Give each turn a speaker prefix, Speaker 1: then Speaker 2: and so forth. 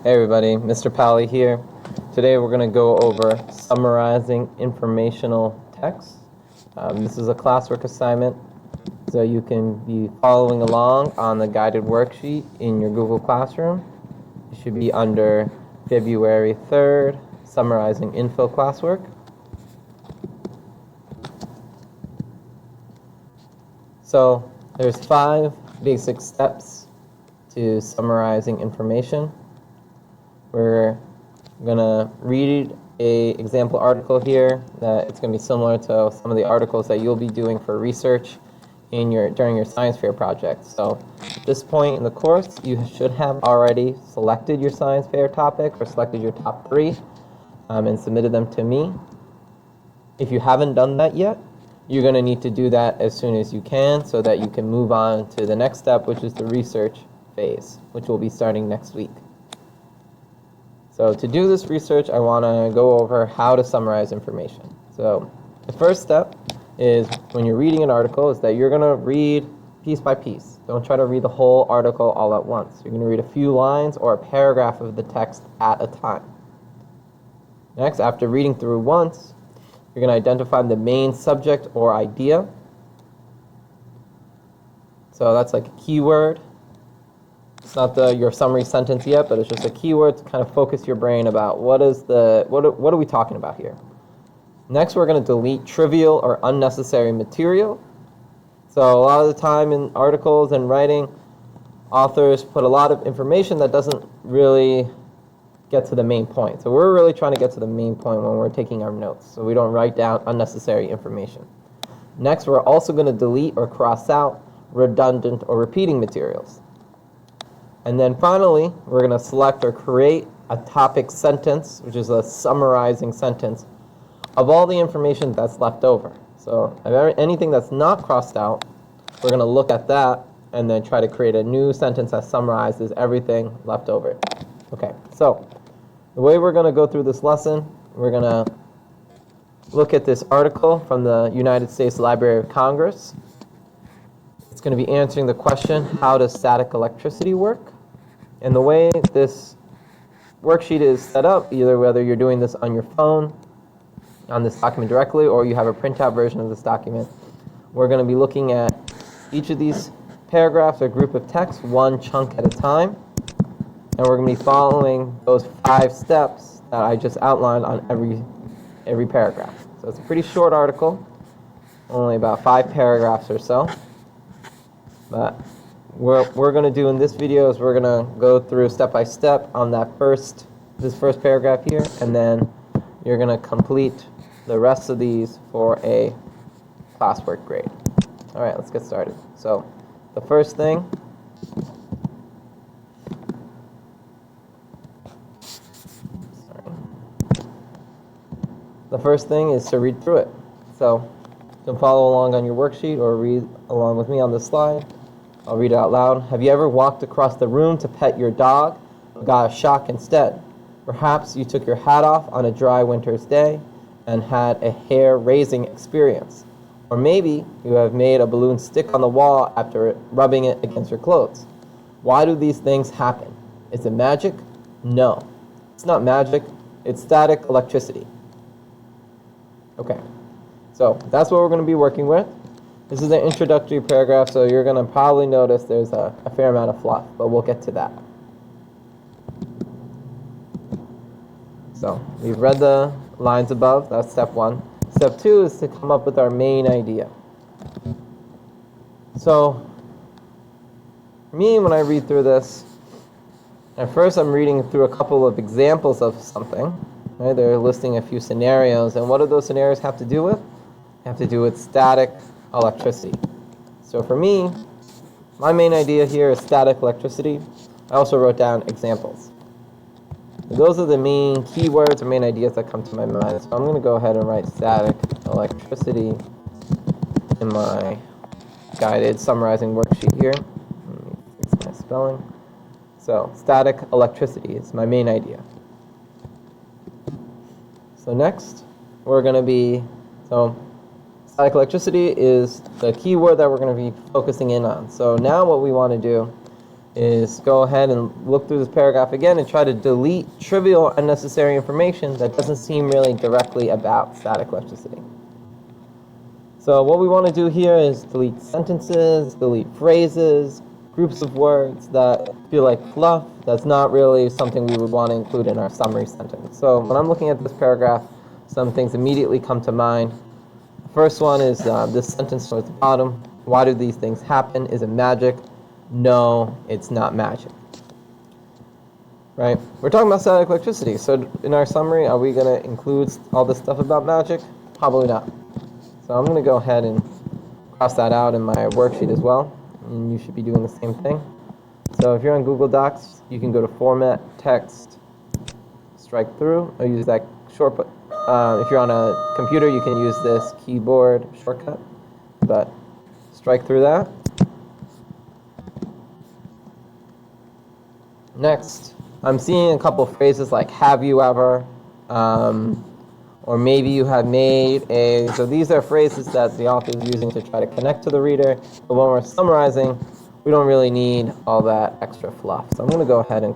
Speaker 1: Hey everybody, Mr. Pally here. Today we're going to go over summarizing informational text. This is a classwork assignment, so you can be following along on the guided worksheet in your Google Classroom. It should be under February 3rd, Summarizing Info Classwork. So there's 5 basic steps to summarizing information. We're going to read an example article here that it's going to be similar to some of the articles that you'll be doing for research during your science fair project. So at this point in the course, you should have already selected your science fair topic or selected your top 3 and submitted them to me. If you haven't done that yet, you're going to need to do that as soon as you can so that you can move on to the next step, which is the research phase, which will be starting next week. So to do this research, I want to go over how to summarize information. So the first step is when you're reading an article is that you're going to read piece by piece. Don't try to read the whole article all at once. You're going to read a few lines or a paragraph of the text at a time. Next, after reading through once, you're going to identify the main subject or idea. So that's like a keyword. It's not your summary sentence yet, but it's just a keyword to kind of focus your brain about what are we talking about here. Next, we're going to delete trivial or unnecessary material. So a lot of the time in articles and writing, authors put a lot of information that doesn't really get to the main point. So we're really trying to get to the main point when we're taking our notes, so we don't write down unnecessary information. Next, we're also going to delete or cross out redundant or repeating materials. And then finally, we're going to select or create a topic sentence, which is a summarizing sentence, of all the information that's left over. So anything that's not crossed out, we're going to look at that and then try to create a new sentence that summarizes everything left over. Okay, so the way we're going to go through this lesson, we're going to look at this article from the United States Library of Congress. It's going to be answering the question, how does static electricity work? And the way this worksheet is set up, either whether you're doing this on your phone, on this document directly, or you have a printout version of this document, we're going to be looking at each of these paragraphs or group of text, one chunk at a time. And we're going to be following those 5 steps that I just outlined on every paragraph. So it's a pretty short article, only about 5 paragraphs or so. But what we're going to do in this video is we're going to go through step by step on this first paragraph here, and then you're going to complete the rest of these for a classwork grade. All right, let's get started. So the first thing is to read through it. So you can follow along on your worksheet or read along with me on this slide. I'll read it out loud. Have you ever walked across the room to pet your dog, but got a shock instead? Perhaps you took your hat off on a dry winter's day and had a hair-raising experience. Or maybe you have made a balloon stick on the wall after rubbing it against your clothes. Why do these things happen? Is it magic? No. It's not magic. It's static electricity. Okay, so that's what we're going to be working with. This is an introductory paragraph, so you're going to probably notice there's a fair amount of fluff, but we'll get to that. So we've read the lines above. That's step 1. Step 2 is to come up with our main idea. So for me, when I read through this, at first I'm reading through a couple of examples of something. Right? They're listing a few scenarios, and what do those scenarios have to do with? They have to do with static electricity. So for me, my main idea here is static electricity. I also wrote down examples. Those are the main keywords or main ideas that come to my mind. So I'm going to go ahead and write static electricity in my guided summarizing worksheet here. Let me fix my spelling. So static electricity is my main idea. So next, we're going to be, static electricity is the keyword that we're going to be focusing in on. So now what we want to do is go ahead and look through this paragraph again and try to delete trivial, unnecessary information that doesn't seem really directly about static electricity. So what we want to do here is delete sentences, delete phrases, groups of words that feel like fluff. That's not really something we would want to include in our summary sentence. So when I'm looking at this paragraph, some things immediately come to mind. The first one is this sentence towards the bottom. Why do these things happen? Is it magic? No, it's not magic. Right? We're talking about static electricity. So in our summary, are we going to include all this stuff about magic? Probably not. So I'm going to go ahead and cross that out in my worksheet as well. And you should be doing the same thing. So if you're on Google Docs, you can go to Format, Text, Strike Through, or use that shortcut. If you're on a computer, you can use this keyboard shortcut, but strike through that. Next, I'm seeing a couple phrases like have you ever, or maybe you have made a. So these are phrases that the author is using to try to connect to the reader, but when we're summarizing, we don't really need all that extra fluff. So I'm going to go ahead and